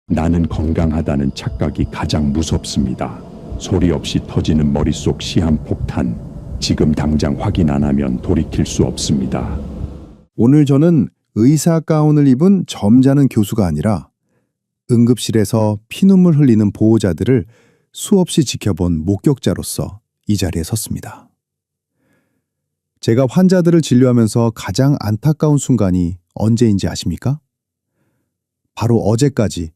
나는 건강하다는 착각이 가장 무섭습니다. 소리 없이 터지는 머릿속 시한폭탄. 지금 당장 확인 안 하면 돌이킬 수 없습니다. 오늘 저는 의사 가운을 입은 점잖은 교수가 아니라 응급실에서 피눈물 흘리는 보호자들을 수없이 지켜본 목격자로서 이 자리에 섰습니다. 제가 환자들을 진료하면서 가장 안타까운 순간이 언제인지 아십니까? 바로 어제까지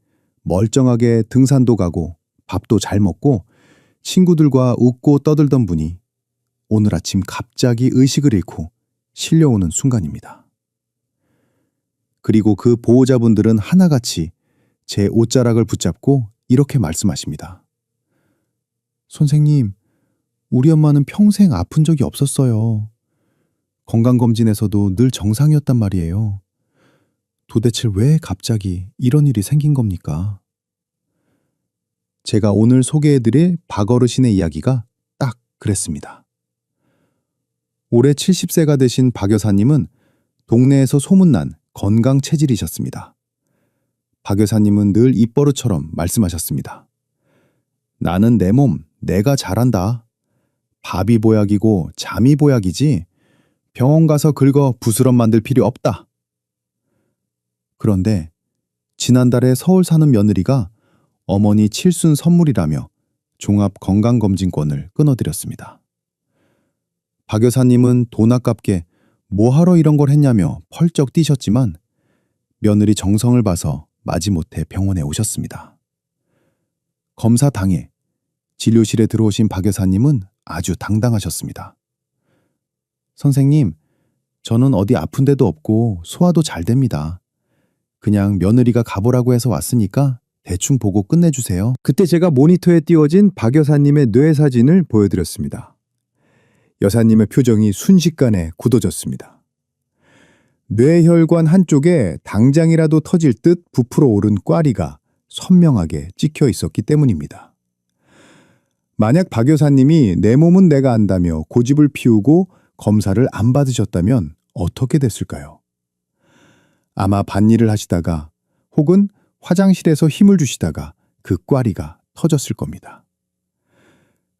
멀쩡하게 등산도 가고 밥도 잘 먹고 친구들과 웃고 떠들던 분이 오늘 아침 갑자기 의식을 잃고 실려오는 순간입니다. 그리고 그 보호자분들은 하나같이 제 옷자락을 붙잡고 이렇게 말씀하십니다. 선생님, 우리 엄마는 평생 아픈 적이 없었어요. 건강검진에서도 늘 정상이었단 말이에요. 도대체 왜 갑자기 이런 일이 생긴 겁니까? 제가 오늘 소개해드릴 박어르신의 이야기가 딱 그랬습니다. 올해 70세가 되신 박 여사님은 동네에서 소문난 건강 체질이셨습니다. 박 여사님은 늘 입버릇처럼 말씀하셨습니다. 나는 내 몸, 내가 잘한다. 밥이 보약이고 잠이 보약이지 병원 가서 긁어 부스럼 만들 필요 없다. 그런데 지난달에 서울 사는 며느리가 어머니 칠순 선물이라며 종합건강검진권을 끊어드렸습니다. 박 여사님은 돈 아깝게 뭐하러 이런 걸 했냐며 펄쩍 뛰셨지만 며느리 정성을 봐서 마지못해 병원에 오셨습니다. 검사 당일 진료실에 들어오신 박 여사님은 아주 당당하셨습니다. 선생님, 저는 어디 아픈 데도 없고 소화도 잘 됩니다. 그냥 며느리가 가보라고 해서 왔으니까 대충 보고 끝내주세요. 그때 제가 모니터에 띄워진 박 여사님의 뇌 사진을 보여드렸습니다. 여사님의 표정이 순식간에 굳어졌습니다. 뇌혈관 한쪽에 당장이라도 터질 듯 부풀어 오른 꽈리가 선명하게 찍혀 있었기 때문입니다. 만약 박 여사님이 내 몸은 내가 안다며 고집을 피우고 검사를 안 받으셨다면 어떻게 됐을까요? 아마 밭일을 하시다가 혹은 화장실에서 힘을 주시다가 그 꽈리가 터졌을 겁니다.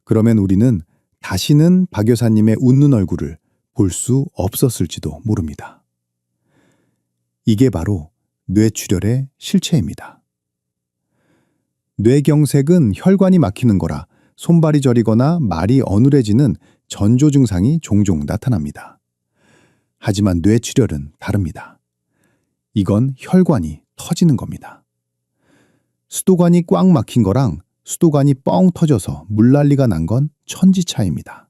그러면 우리는 다시는 박 여사님의 웃는 얼굴을 볼 수 없었을지도 모릅니다. 이게 바로 뇌출혈의 실체입니다. 뇌경색은 혈관이 막히는 거라 손발이 저리거나 말이 어눌해지는 전조 증상이 종종 나타납니다. 하지만 뇌출혈은 다릅니다. 이건 혈관이 터지는 겁니다. 수도관이 꽉 막힌 거랑 수도관이 뻥 터져서 물난리가 난 건 천지차이입니다.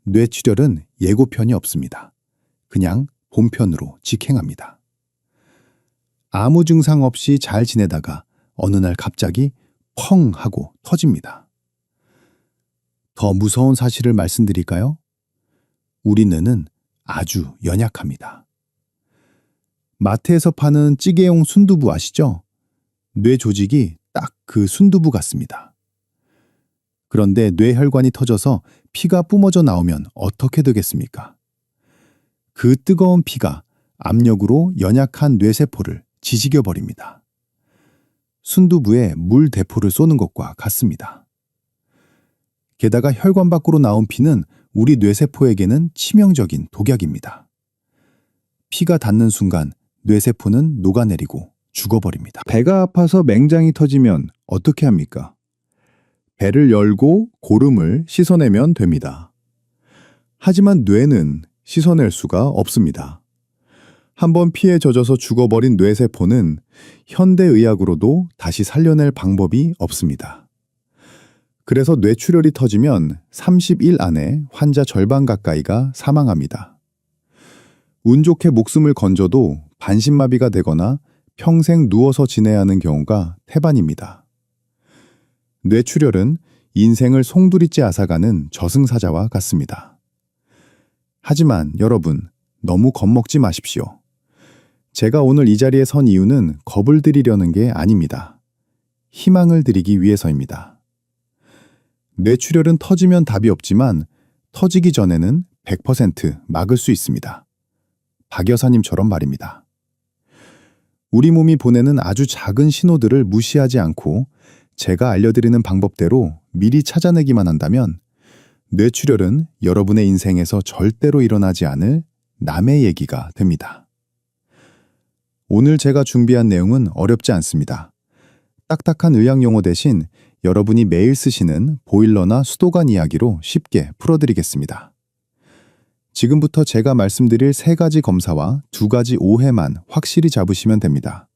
뇌출혈은 예고편이 없습니다. 그냥 본편으로 직행합니다. 아무 증상 없이 잘 지내다가 어느 날 갑자기 펑 하고 터집니다. 더 무서운 사실을 말씀드릴까요? 우리 뇌는 아주 연약합니다. 마트에서 파는 찌개용 순두부 아시죠? 뇌 조직이 딱 그 순두부 같습니다. 그런데 뇌혈관이 터져서 피가 뿜어져 나오면 어떻게 되겠습니까? 그 뜨거운 피가 압력으로 연약한 뇌세포를 지지겨 버립니다. 순두부에 물 대포를 쏘는 것과 같습니다. 게다가 혈관 밖으로 나온 피는 우리 뇌세포에게는 치명적인 독약입니다. 피가 닿는 순간 뇌세포는 녹아내리고 죽어버립니다. 배가 아파서 맹장이 터지면 어떻게 합니까? 배를 열고 고름을 씻어내면 됩니다. 하지만 뇌는 씻어낼 수가 없습니다. 한번 피에 젖어서 죽어버린 뇌세포는 현대의학으로도 다시 살려낼 방법이 없습니다. 그래서 뇌출혈이 터지면 30일 안에 환자 절반 가까이가 사망합니다. 운 좋게 목숨을 건져도 반신마비가 되거나 평생 누워서 지내야 하는 경우가 태반입니다. 뇌출혈은 인생을 송두리째 앗아가는 저승사자와 같습니다. 하지만 여러분, 너무 겁먹지 마십시오. 제가 오늘 이 자리에 선 이유는 겁을 드리려는 게 아닙니다. 희망을 드리기 위해서입니다. 뇌출혈은 터지면 답이 없지만 터지기 전에는 100% 막을 수 있습니다. 박 여사님처럼 말입니다. 우리 몸이 보내는 아주 작은 신호들을 무시하지 않고 제가 알려드리는 방법대로 미리 찾아내기만 한다면 뇌출혈은 여러분의 인생에서 절대로 일어나지 않을 남의 얘기가 됩니다. 오늘 제가 준비한 내용은 어렵지 않습니다. 딱딱한 의학 용어 대신 여러분이 매일 쓰시는 보일러나 수도관 이야기로 쉽게 풀어드리겠습니다. 지금부터 제가 말씀드릴 3가지 검사와 2가지 오해만 확실히 잡으시면 됩니다.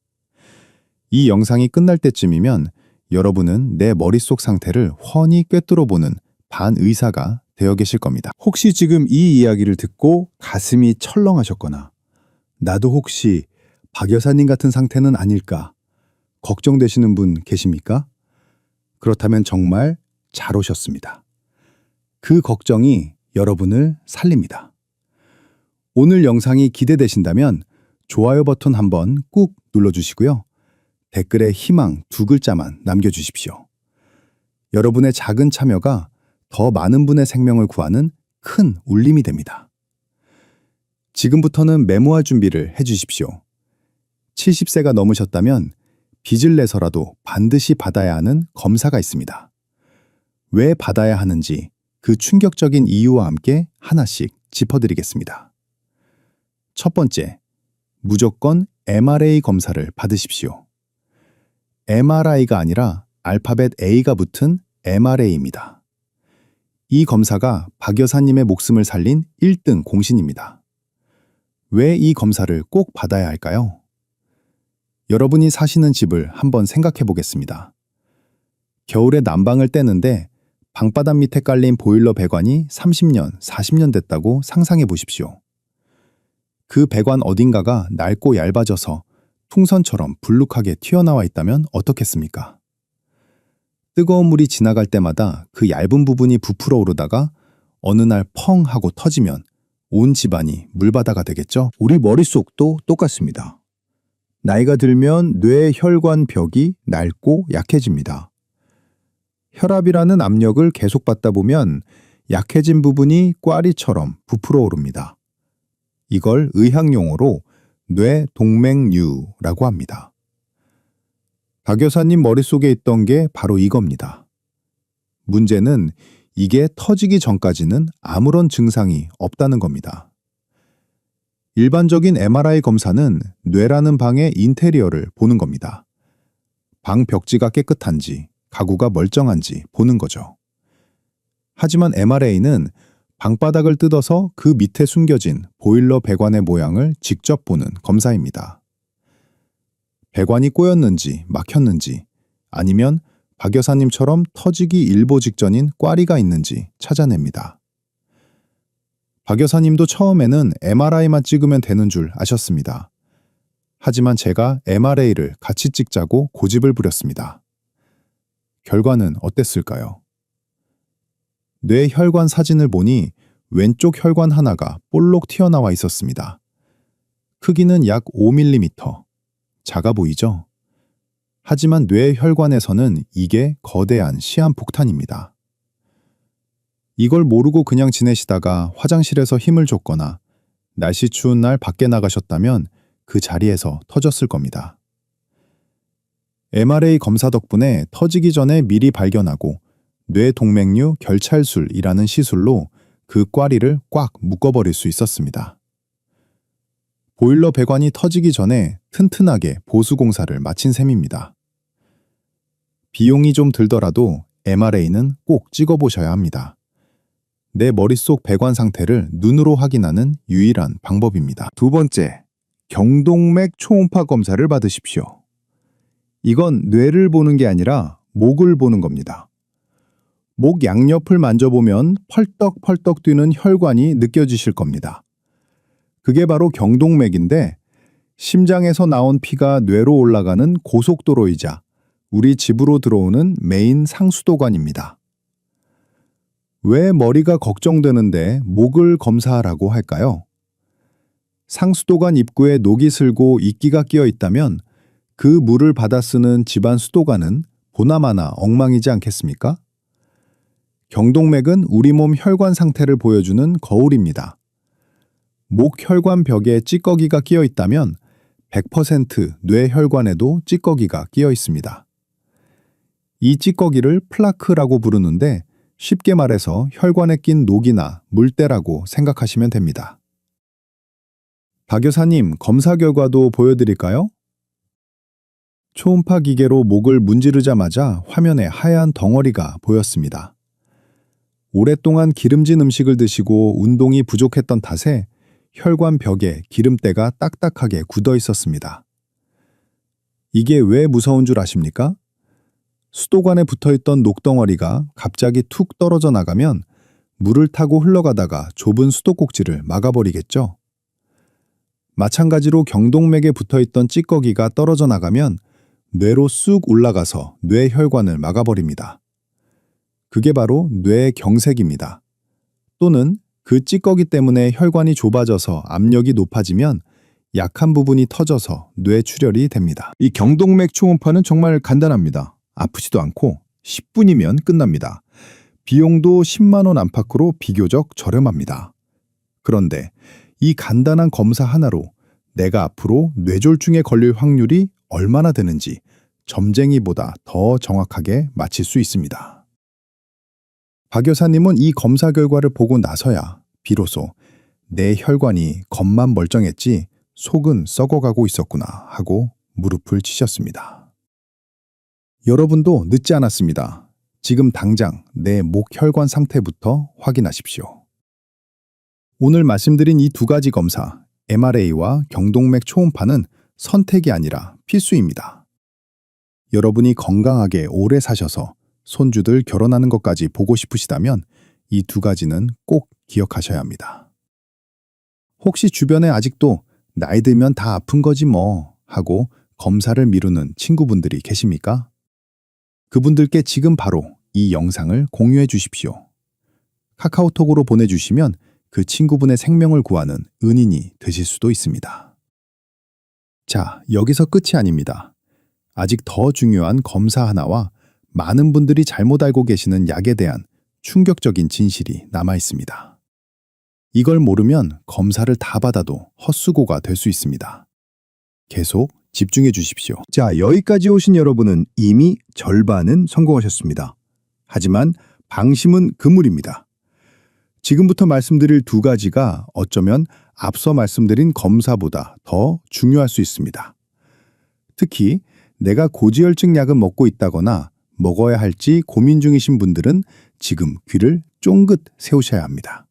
이 영상이 끝날 때쯤이면 여러분은 내 머릿속 상태를 훤히 꿰뚫어보는 반의사가 되어 계실 겁니다. 혹시 지금 이 이야기를 듣고 가슴이 철렁하셨거나 나도 혹시 박 여사님 같은 상태는 아닐까 걱정되시는 분 계십니까? 그렇다면 정말 잘 오셨습니다. 그 걱정이 여러분을 살립니다. 오늘 영상이 기대되신다면 좋아요 버튼 한번 꾹 눌러주시고요. 댓글에 희망 2글자만 남겨주십시오. 여러분의 작은 참여가 더 많은 분의 생명을 구하는 큰 울림이 됩니다. 지금부터는 메모할 준비를 해주십시오. 70세가 넘으셨다면 빚을 내서라도 반드시 받아야 하는 검사가 있습니다. 왜 받아야 하는지 그 충격적인 이유와 함께 하나씩 짚어드리겠습니다. 첫 번째, 무조건 MRA 검사를 받으십시오. MRI가 아니라 알파벳 A가 붙은 MRA입니다. 이 검사가 박 여사님의 목숨을 살린 1등 공신입니다. 왜 이 검사를 꼭 받아야 할까요? 여러분이 사시는 집을 한번 생각해 보겠습니다. 겨울에 난방을 떼는데 방바닥 밑에 깔린 보일러 배관이 30년, 40년 됐다고 상상해 보십시오. 그 배관 어딘가가 낡고 얇아져서 풍선처럼 불룩하게 튀어나와 있다면 어떻겠습니까? 뜨거운 물이 지나갈 때마다 그 얇은 부분이 부풀어 오르다가 어느 날 펑 하고 터지면 온 집안이 물바다가 되겠죠? 우리 머릿속도 똑같습니다. 나이가 들면 뇌 혈관 벽이 낡고 약해집니다. 혈압이라는 압력을 계속 받다 보면 약해진 부분이 꽈리처럼 부풀어 오릅니다. 이걸 의학 용어로 뇌동맥류라고 합니다. 박 여사님 머릿속에 있던 게 바로 이겁니다. 문제는 이게 터지기 전까지는 아무런 증상이 없다는 겁니다. 일반적인 MRI 검사는 뇌라는 방의 인테리어를 보는 겁니다. 방 벽지가 깨끗한지, 가구가 멀쩡한지 보는 거죠. 하지만 MRA는 방바닥을 뜯어서 그 밑에 숨겨진 보일러 배관의 모양을 직접 보는 검사입니다. 배관이 꼬였는지 막혔는지 아니면 박 여사님처럼 터지기 일보 직전인 꽈리가 있는지 찾아냅니다. 박 여사님도 처음에는 MRI만 찍으면 되는 줄 아셨습니다. 하지만 제가 MRA를 같이 찍자고 고집을 부렸습니다. 결과는 어땠을까요? 뇌 혈관 사진을 보니 왼쪽 혈관 하나가 볼록 튀어나와 있었습니다. 크기는 약 5mm. 작아 보이죠? 하지만 뇌 혈관에서는 이게 거대한 시한폭탄입니다. 이걸 모르고 그냥 지내시다가 화장실에서 힘을 줬거나 날씨 추운 날 밖에 나가셨다면 그 자리에서 터졌을 겁니다. MRA 검사 덕분에 터지기 전에 미리 발견하고 뇌동맥류 결찰술이라는 시술로 그 꽈리를 꽉 묶어버릴 수 있었습니다. 보일러 배관이 터지기 전에 튼튼하게 보수공사를 마친 셈입니다. 비용이 좀 들더라도 MRA는 꼭 찍어보셔야 합니다. 내 머릿속 배관 상태를 눈으로 확인하는 유일한 방법입니다. 두 번째, 경동맥 초음파 검사를 받으십시오. 이건 뇌를 보는 게 아니라 목을 보는 겁니다. 목 양옆을 만져보면 펄떡펄떡 뛰는 혈관이 느껴지실 겁니다. 그게 바로 경동맥인데 심장에서 나온 피가 뇌로 올라가는 고속도로이자 우리 집으로 들어오는 메인 상수도관입니다. 왜 머리가 걱정되는데 목을 검사하라고 할까요? 상수도관 입구에 녹이 슬고 이끼가 끼어 있다면 그 물을 받아 쓰는 집안 수도관은 보나마나 엉망이지 않겠습니까? 경동맥은 우리 몸 혈관 상태를 보여주는 거울입니다. 목 혈관 벽에 찌꺼기가 끼어 있다면 100% 뇌혈관에도 찌꺼기가 끼어 있습니다. 이 찌꺼기를 플라크라고 부르는데 쉽게 말해서 혈관에 낀 녹이나 물때라고 생각하시면 됩니다. 박 여사님, 검사 결과도 보여드릴까요? 초음파 기계로 목을 문지르자마자 화면에 하얀 덩어리가 보였습니다. 오랫동안 기름진 음식을 드시고 운동이 부족했던 탓에 혈관 벽에 기름때가 딱딱하게 굳어 있었습니다. 이게 왜 무서운 줄 아십니까? 수도관에 붙어있던 녹덩어리가 갑자기 툭 떨어져 나가면 물을 타고 흘러가다가 좁은 수도꼭지를 막아버리겠죠. 마찬가지로 경동맥에 붙어있던 찌꺼기가 떨어져 나가면 뇌로 쑥 올라가서 뇌혈관을 막아버립니다. 그게 바로 뇌경색입니다. 또는 그 찌꺼기 때문에 혈관이 좁아져서 압력이 높아지면 약한 부분이 터져서 뇌출혈이 됩니다. 이 경동맥 초음파는 정말 간단합니다. 아프지도 않고 10분이면 끝납니다. 비용도 10만 원 안팎으로 비교적 저렴합니다. 그런데 이 간단한 검사 하나로 내가 앞으로 뇌졸중에 걸릴 확률이 얼마나 되는지 점쟁이보다 더 정확하게 맞힐 수 있습니다. 박 여사님은 이 검사 결과를 보고 나서야 비로소 내 혈관이 겉만 멀쩡했지 속은 썩어가고 있었구나 하고 무릎을 치셨습니다. 여러분도 늦지 않았습니다. 지금 당장 내 목 혈관 상태부터 확인하십시오. 오늘 말씀드린 이 두 가지 검사, MRA와 경동맥 초음파는 선택이 아니라 필수입니다. 여러분이 건강하게 오래 사셔서 손주들 결혼하는 것까지 보고 싶으시다면 이 두 가지는 꼭 기억하셔야 합니다. 혹시 주변에 아직도 나이 들면 다 아픈 거지 뭐 하고 검사를 미루는 친구분들이 계십니까? 그분들께 지금 바로 이 영상을 공유해 주십시오. 카카오톡으로 보내주시면 그 친구분의 생명을 구하는 은인이 되실 수도 있습니다. 자, 여기서 끝이 아닙니다. 아직 더 중요한 검사 하나와 많은 분들이 잘못 알고 계시는 약에 대한 충격적인 진실이 남아 있습니다. 이걸 모르면 검사를 다 받아도 헛수고가 될 수 있습니다. 계속 집중해 주십시오. 자, 여기까지 오신 여러분은 이미 절반은 성공하셨습니다. 하지만 방심은 금물입니다. 지금부터 말씀드릴 두 가지가 어쩌면 앞서 말씀드린 검사보다 더 중요할 수 있습니다. 특히 내가 고지혈증 약은 먹고 있다거나 먹어야 할지 고민 중이신 분들은 지금 귀를 쫑긋 세우셔야 합니다.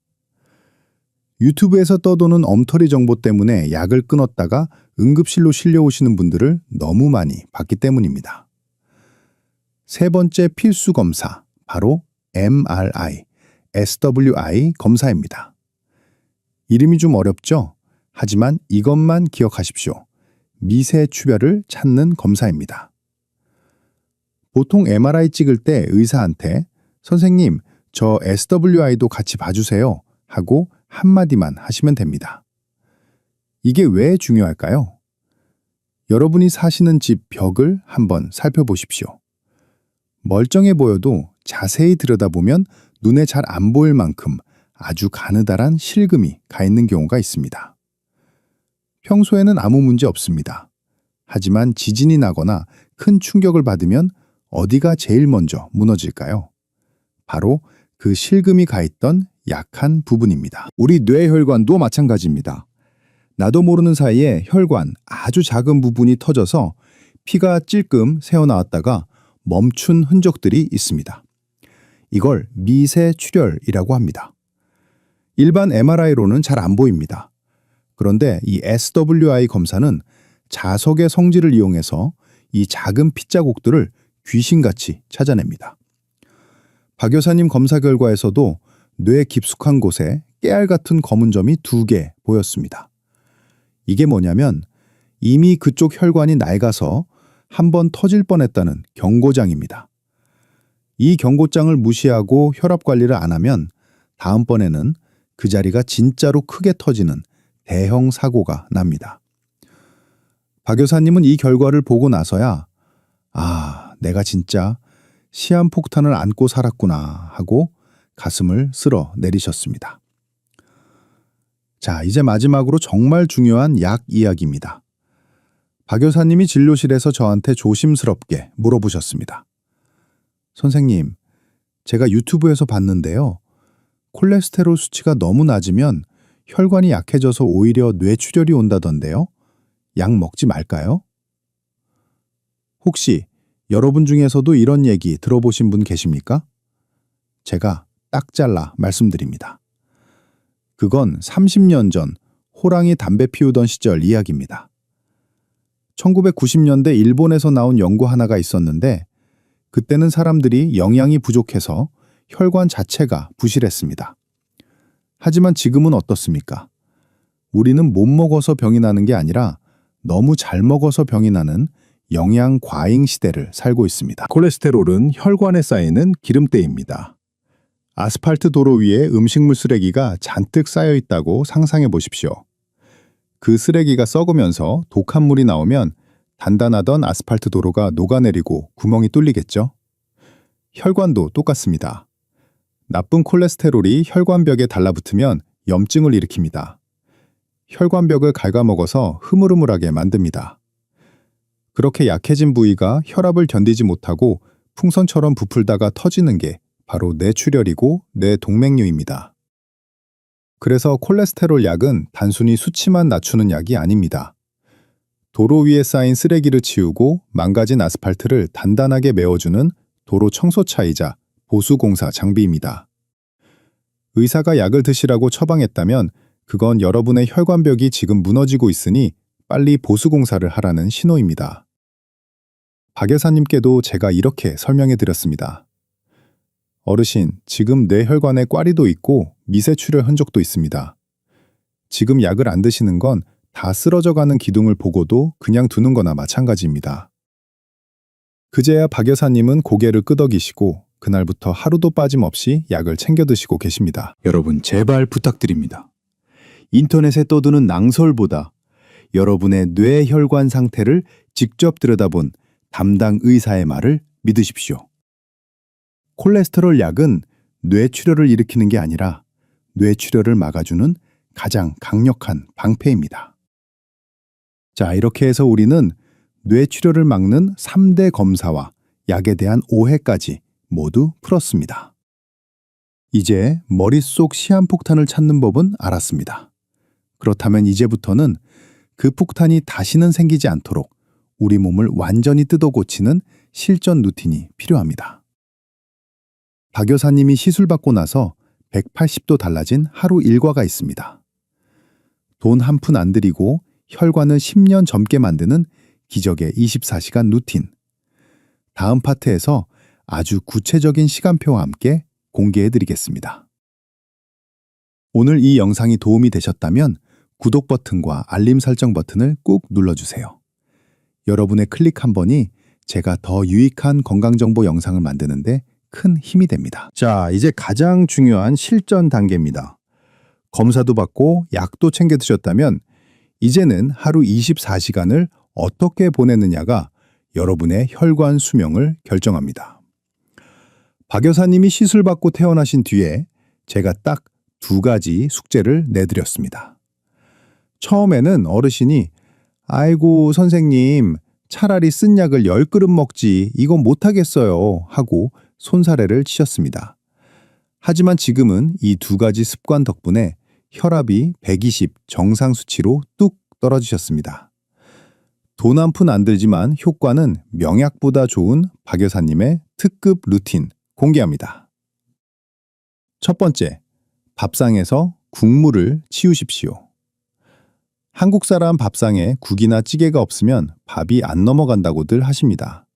유튜브에서 떠도는 엉터리 정보 때문에 약을 끊었다가 응급실로 실려오시는 분들을 너무 많이 봤기 때문입니다. 세 번째 필수 검사, 바로 MRI, SWI 검사입니다. 이름이 좀 어렵죠? 하지만 이것만 기억하십시오. 미세추별을 찾는 검사입니다. 보통 MRI 찍을 때 의사한테 선생님, 저 SWI도 같이 봐주세요 하고 한마디만 하시면 됩니다. 이게 왜 중요할까요? 여러분이 사시는 집 벽을 한번 살펴보십시오. 멀쩡해 보여도 자세히 들여다보면 눈에 잘 안 보일 만큼 아주 가느다란 실금이 가 있는 경우가 있습니다. 평소에는 아무 문제 없습니다. 하지만 지진이 나거나 큰 충격을 받으면 어디가 제일 먼저 무너질까요? 바로 그 실금이 가 있던 약한 부분입니다. 우리 뇌혈관도 마찬가지입니다. 나도 모르는 사이에 혈관 아주 작은 부분이 터져서 피가 찔끔 새어나왔다가 멈춘 흔적들이 있습니다. 이걸 미세출혈이라고 합니다. 일반 MRI로는 잘 안 보입니다. 그런데 이 SWI 검사는 자석의 성질을 이용해서 이 작은 핏자국들을 귀신같이 찾아냅니다. 박 여사님 검사 결과에서도 뇌 깊숙한 곳에 깨알 같은 검은 점이 2개 보였습니다. 이게 뭐냐면 이미 그쪽 혈관이 낡아서 한번 터질 뻔했다는 경고장입니다. 이 경고장을 무시하고 혈압 관리를 안 하면 다음번에는 그 자리가 진짜로 크게 터지는 대형 사고가 납니다. 박 여사님은 이 결과를 보고 나서야 내가 진짜 시한폭탄을 안고 살았구나 하고 가슴을 쓸어 내리셨습니다. 자, 이제 마지막으로 정말 중요한 약 이야기입니다. 박 여사님이 진료실에서 저한테 조심스럽게 물어보셨습니다. 선생님, 제가 유튜브에서 봤는데요. 콜레스테롤 수치가 너무 낮으면 혈관이 약해져서 오히려 뇌출혈이 온다던데요. 약 먹지 말까요? 혹시 여러분 중에서도 이런 얘기 들어보신 분 계십니까? 제가 딱 잘라 말씀드립니다. 그건 30년 전 호랑이 담배 피우던 시절 이야기입니다. 1990년대 일본에서 나온 연구 하나가 있었는데 그때는 사람들이 영양이 부족해서 혈관 자체가 부실했습니다. 하지만 지금은 어떻습니까? 우리는 못 먹어서 병이 나는 게 아니라 너무 잘 먹어서 병이 나는 영양 과잉 시대를 살고 있습니다. 콜레스테롤은 혈관에 쌓이는 기름때입니다. 아스팔트 도로 위에 음식물 쓰레기가 잔뜩 쌓여 있다고 상상해 보십시오. 그 쓰레기가 썩으면서 독한 물이 나오면 단단하던 아스팔트 도로가 녹아내리고 구멍이 뚫리겠죠? 혈관도 똑같습니다. 나쁜 콜레스테롤이 혈관벽에 달라붙으면 염증을 일으킵니다. 혈관벽을 갉아먹어서 흐물흐물하게 만듭니다. 그렇게 약해진 부위가 혈압을 견디지 못하고 풍선처럼 부풀다가 터지는 게 바로 뇌출혈이고 뇌동맥류입니다. 그래서 콜레스테롤 약은 단순히 수치만 낮추는 약이 아닙니다. 도로 위에 쌓인 쓰레기를 치우고 망가진 아스팔트를 단단하게 메워주는 도로 청소차이자 보수공사 장비입니다. 의사가 약을 드시라고 처방했다면 그건 여러분의 혈관벽이 지금 무너지고 있으니 빨리 보수공사를 하라는 신호입니다. 박 여사님께도 제가 이렇게 설명해 드렸습니다. 어르신, 지금 뇌혈관에 꽈리도 있고 미세출혈 흔적도 있습니다. 지금 약을 안 드시는 건 다 쓰러져가는 기둥을 보고도 그냥 두는 거나 마찬가지입니다. 그제야 박 여사님은 고개를 끄덕이시고 그날부터 하루도 빠짐없이 약을 챙겨 드시고 계십니다. 여러분 제발 부탁드립니다. 인터넷에 떠드는 낭설보다 여러분의 뇌혈관 상태를 직접 들여다본 담당 의사의 말을 믿으십시오. 콜레스테롤 약은 뇌출혈을 일으키는 게 아니라 뇌출혈을 막아주는 가장 강력한 방패입니다. 자, 이렇게 해서 우리는 뇌출혈을 막는 3대 검사와 약에 대한 오해까지 모두 풀었습니다. 이제 머릿속 시한폭탄을 찾는 법은 알았습니다. 그렇다면 이제부터는 그 폭탄이 다시는 생기지 않도록 우리 몸을 완전히 뜯어 고치는 실전 루틴이 필요합니다. 박 여사님이 시술받고 나서 180도 달라진 하루 일과가 있습니다. 돈 한 푼 안 들이고 혈관을 10년 젊게 만드는 기적의 24시간 루틴. 다음 파트에서 아주 구체적인 시간표와 함께 공개해드리겠습니다. 오늘 이 영상이 도움이 되셨다면 구독 버튼과 알림 설정 버튼을 꾹 눌러주세요. 여러분의 클릭 한 번이 제가 더 유익한 건강정보 영상을 만드는데 큰 힘이 됩니다. 자, 이제 가장 중요한 실전 단계입니다. 검사도 받고 약도 챙겨 드셨다면 이제는 하루 24시간을 어떻게 보내느냐가 여러분의 혈관 수명을 결정합니다. 박 여사님이 시술받고 퇴원하신 뒤에 제가 딱 2가지 숙제를 내드렸습니다. 처음에는 어르신이 아이고 선생님 차라리 쓴 약을 10그릇 먹지 이건 못하겠어요 하고 손사래를 치셨습니다. 하지만 지금은 이 2가지 습관 덕분에 혈압이 120 정상 수치로 뚝 떨어지셨습니다. 돈 한 푼 안 들지만 효과는 명약보다 좋은 박 여사님의 특급 루틴 공개합니다. 첫 번째, 밥상에서 국물을 치우십시오. 한국 사람 밥상에 국이나 찌개가 없으면 밥이 안 넘어간다고들 하십니다.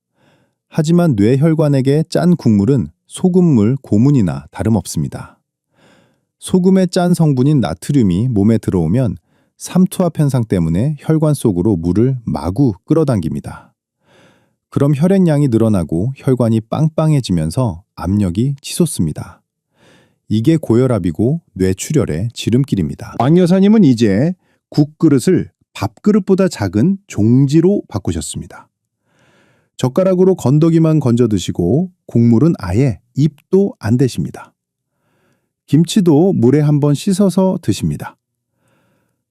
하지만 뇌혈관에게 짠 국물은 소금물 고문이나 다름없습니다. 소금의 짠 성분인 나트륨이 몸에 들어오면 삼투압 현상 때문에 혈관 속으로 물을 마구 끌어당깁니다. 그럼 혈액량이 늘어나고 혈관이 빵빵해지면서 압력이 치솟습니다. 이게 고혈압이고 뇌출혈의 지름길입니다. 박 여사님은 이제 국그릇을 밥그릇보다 작은 종지로 바꾸셨습니다. 젓가락으로 건더기만 건져 드시고 국물은 아예 입도 안 대십니다. 김치도 물에 한번 씻어서 드십니다.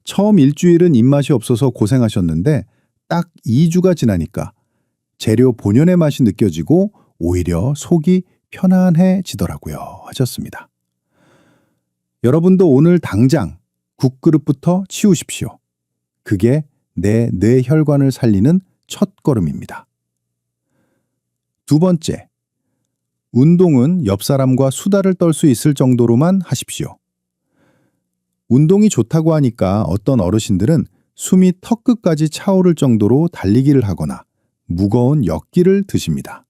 처음 일주일은 입맛이 없어서 고생하셨는데 딱 2주가 지나니까 재료 본연의 맛이 느껴지고 오히려 속이 편안해지더라고요. 하셨습니다. 여러분도 오늘 당장 국그릇부터 치우십시오. 그게 내 뇌혈관을 살리는 첫 걸음입니다. 두 번째, 운동은 옆 사람과 수다를 떨 수 있을 정도로만 하십시오. 운동이 좋다고 하니까 어떤 어르신들은 숨이 턱끝까지 차오를 정도로 달리기를 하거나 무거운 엿기를 드십니다.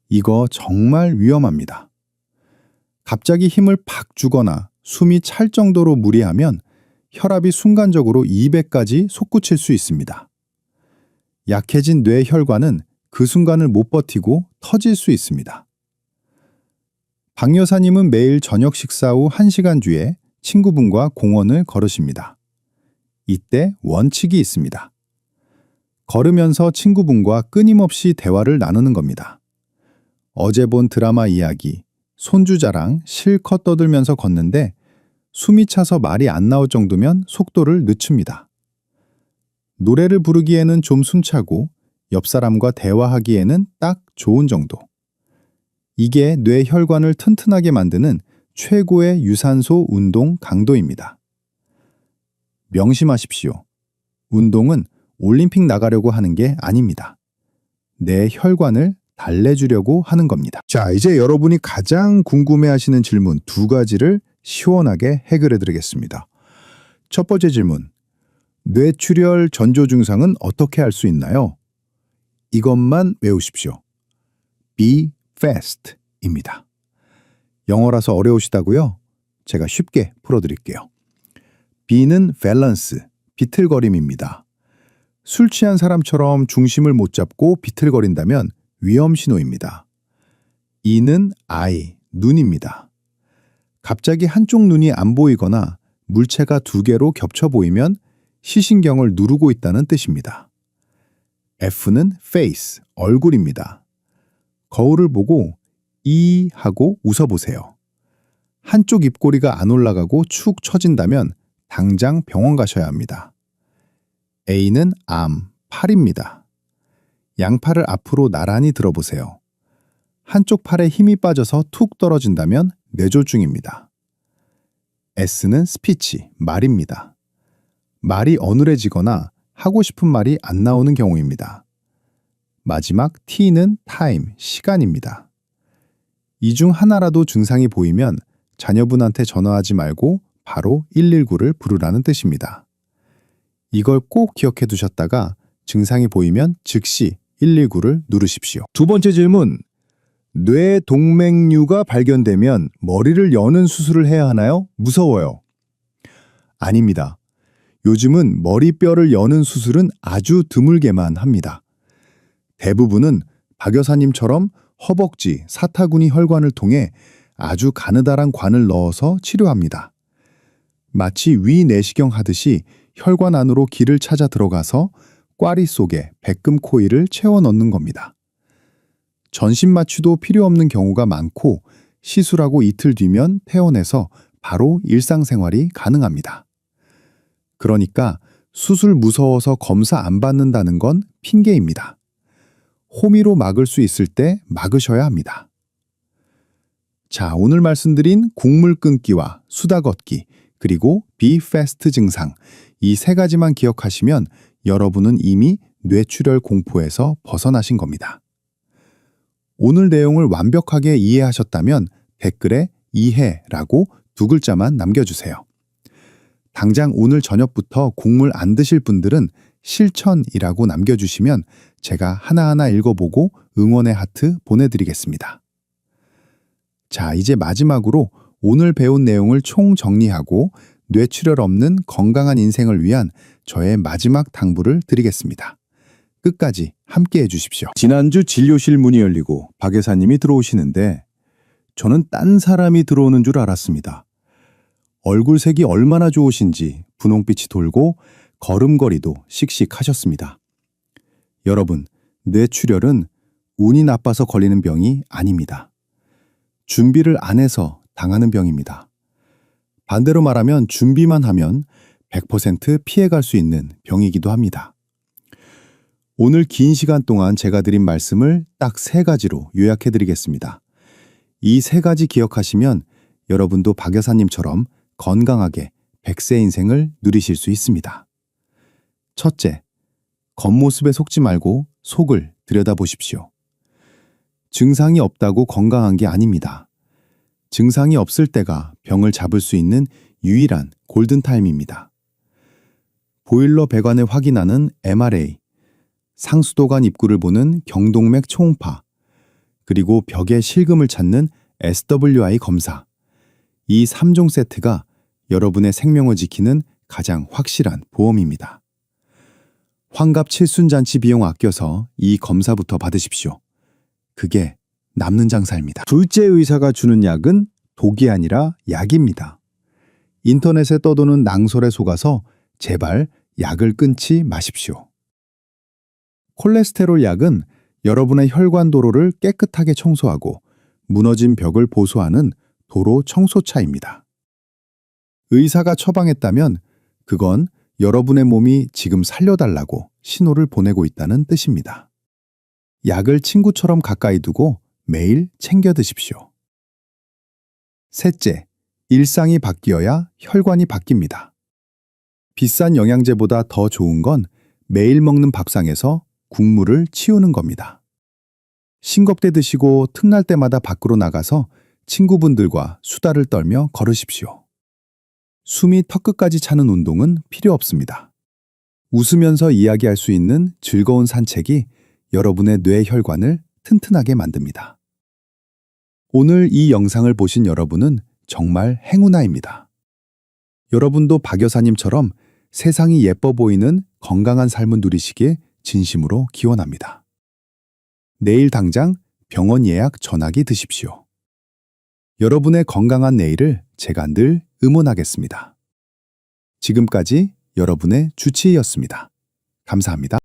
이거 정말 위험합니다. 갑자기 힘을 팍 주거나 숨이 찰 정도로 무리하면 혈압이 순간적으로 200까지 솟구칠 수 있습니다. 약해진 뇌혈관은 그 순간을 못 버티고 터질 수 있습니다. 박 여사님은 매일 저녁 식사 후 1시간 뒤에 친구분과 공원을 걸으십니다. 이때 원칙이 있습니다. 걸으면서 친구분과 끊임없이 대화를 나누는 겁니다. 어제 본 드라마 이야기, 손주 자랑 실컷 떠들면서 걷는데 숨이 차서 말이 안 나올 정도면 속도를 늦춥니다. 노래를 부르기에는 좀 숨차고 옆 사람과 대화하기에는 딱 좋은 정도. 이게 뇌혈관을 튼튼하게 만드는 최고의 유산소 운동 강도입니다. 명심하십시오. 운동은 올림픽 나가려고 하는 게 아닙니다. 내 혈관을 달래주려고 하는 겁니다. 자, 이제 여러분이 가장 궁금해하시는 질문 2가지를 시원하게 해결해 드리겠습니다. 첫 번째 질문. 뇌출혈 전조 증상은 어떻게 할 수 있나요? 이것만 외우십시오. Be fast입니다. 영어라서 어려우시다고요? 제가 쉽게 풀어드릴게요. B는 밸런스, 비틀거림입니다. 술 취한 사람처럼 중심을 못 잡고 비틀거린다면 위험 신호입니다. E는 eye, 눈입니다. 갑자기 한쪽 눈이 안 보이거나 물체가 2개로 겹쳐 보이면 시신경을 누르고 있다는 뜻입니다. F는 face, 얼굴입니다. 거울을 보고 이 하고 웃어보세요. 한쪽 입꼬리가 안 올라가고 축 처진다면 당장 병원 가셔야 합니다. A는 arm, 팔입니다. 양팔을 앞으로 나란히 들어보세요. 한쪽 팔에 힘이 빠져서 툭 떨어진다면 뇌졸중입니다. S는 speech, 말입니다. 말이 어눌해지거나 하고 싶은 말이 안 나오는 경우입니다. 마지막 T는 time, 시간입니다. 이 중 하나라도 증상이 보이면 자녀분한테 전화하지 말고 바로 119를 부르라는 뜻입니다. 이걸 꼭 기억해 두셨다가 증상이 보이면 즉시 119를 누르십시오. 두 번째 질문. 뇌동맥류가 발견되면 머리를 여는 수술을 해야 하나요? 무서워요. 아닙니다. 요즘은 머리뼈를 여는 수술은 아주 드물게만 합니다. 대부분은 박 여사님처럼 허벅지, 사타구니 혈관을 통해 아주 가느다란 관을 넣어서 치료합니다. 마치 위내시경 하듯이 혈관 안으로 길을 찾아 들어가서 꽈리 속에 백금 코일을 채워 넣는 겁니다. 전신 마취도 필요 없는 경우가 많고 시술하고 이틀 뒤면 퇴원해서 바로 일상생활이 가능합니다. 그러니까 수술 무서워서 검사 안 받는다는 건 핑계입니다. 호미로 막을 수 있을 때 막으셔야 합니다. 자, 오늘 말씀드린 국물 끊기와 수다 걷기, 그리고 Be fast 증상, 이 3가지만 기억하시면 여러분은 이미 뇌출혈 공포에서 벗어나신 겁니다. 오늘 내용을 완벽하게 이해하셨다면 댓글에 이해라고 2글자만 남겨주세요. 당장 오늘 저녁부터 국물 안 드실 분들은 실천이라고 남겨주시면 제가 하나하나 읽어보고 응원의 하트 보내드리겠습니다. 자, 이제 마지막으로 오늘 배운 내용을 총정리하고 뇌출혈 없는 건강한 인생을 위한 저의 마지막 당부를 드리겠습니다. 끝까지 함께 해주십시오. 지난주 진료실 문이 열리고 박 여사님이 들어오시는데 저는 딴 사람이 들어오는 줄 알았습니다. 얼굴색이 얼마나 좋으신지 분홍빛이 돌고 걸음걸이도 씩씩하셨습니다. 여러분, 뇌출혈은 운이 나빠서 걸리는 병이 아닙니다. 준비를 안 해서 당하는 병입니다. 반대로 말하면 준비만 하면 100% 피해갈 수 있는 병이기도 합니다. 오늘 긴 시간 동안 제가 드린 말씀을 딱 3가지로 요약해 드리겠습니다. 이 3가지 기억하시면 여러분도 박 여사님처럼 건강하게 100세 인생을 누리실 수 있습니다. 첫째, 겉모습에 속지 말고 속을 들여다보십시오. 증상이 없다고 건강한 게 아닙니다. 증상이 없을 때가 병을 잡을 수 있는 유일한 골든타임입니다. 보일러 배관을 확인하는 MRA, 상수도관 입구를 보는 경동맥 초음파, 그리고 벽에 실금을 찾는 SWI 검사. 이 3종 세트가 여러분의 생명을 지키는 가장 확실한 보험입니다. 환갑 칠순잔치 비용 아껴서 이 검사부터 받으십시오. 그게 남는 장사입니다. 둘째 의사가 주는 약은 독이 아니라 약입니다. 인터넷에 떠도는 낭설에 속아서 제발 약을 끊지 마십시오. 콜레스테롤 약은 여러분의 혈관 도로를 깨끗하게 청소하고 무너진 벽을 보수하는 도로 청소차입니다. 의사가 처방했다면 그건 여러분의 몸이 지금 살려달라고 신호를 보내고 있다는 뜻입니다. 약을 친구처럼 가까이 두고 매일 챙겨 드십시오. 셋째, 일상이 바뀌어야 혈관이 바뀝니다. 비싼 영양제보다 더 좋은 건 매일 먹는 밥상에서 국물을 치우는 겁니다. 싱겁게 드시고 틈날 때마다 밖으로 나가서 친구분들과 수다를 떨며 걸으십시오. 숨이 턱끝까지 차는 운동은 필요 없습니다. 웃으면서 이야기할 수 있는 즐거운 산책이 여러분의 뇌 혈관을 튼튼하게 만듭니다. 오늘 이 영상을 보신 여러분은 정말 행운아입니다. 여러분도 박 여사님처럼 세상이 예뻐 보이는 건강한 삶을 누리시길 진심으로 기원합니다. 내일 당장 병원 예약 전화기 드십시오. 여러분의 건강한 내일을 제가 늘 응원하겠습니다. 지금까지 여러분의 주치의였습니다. 감사합니다.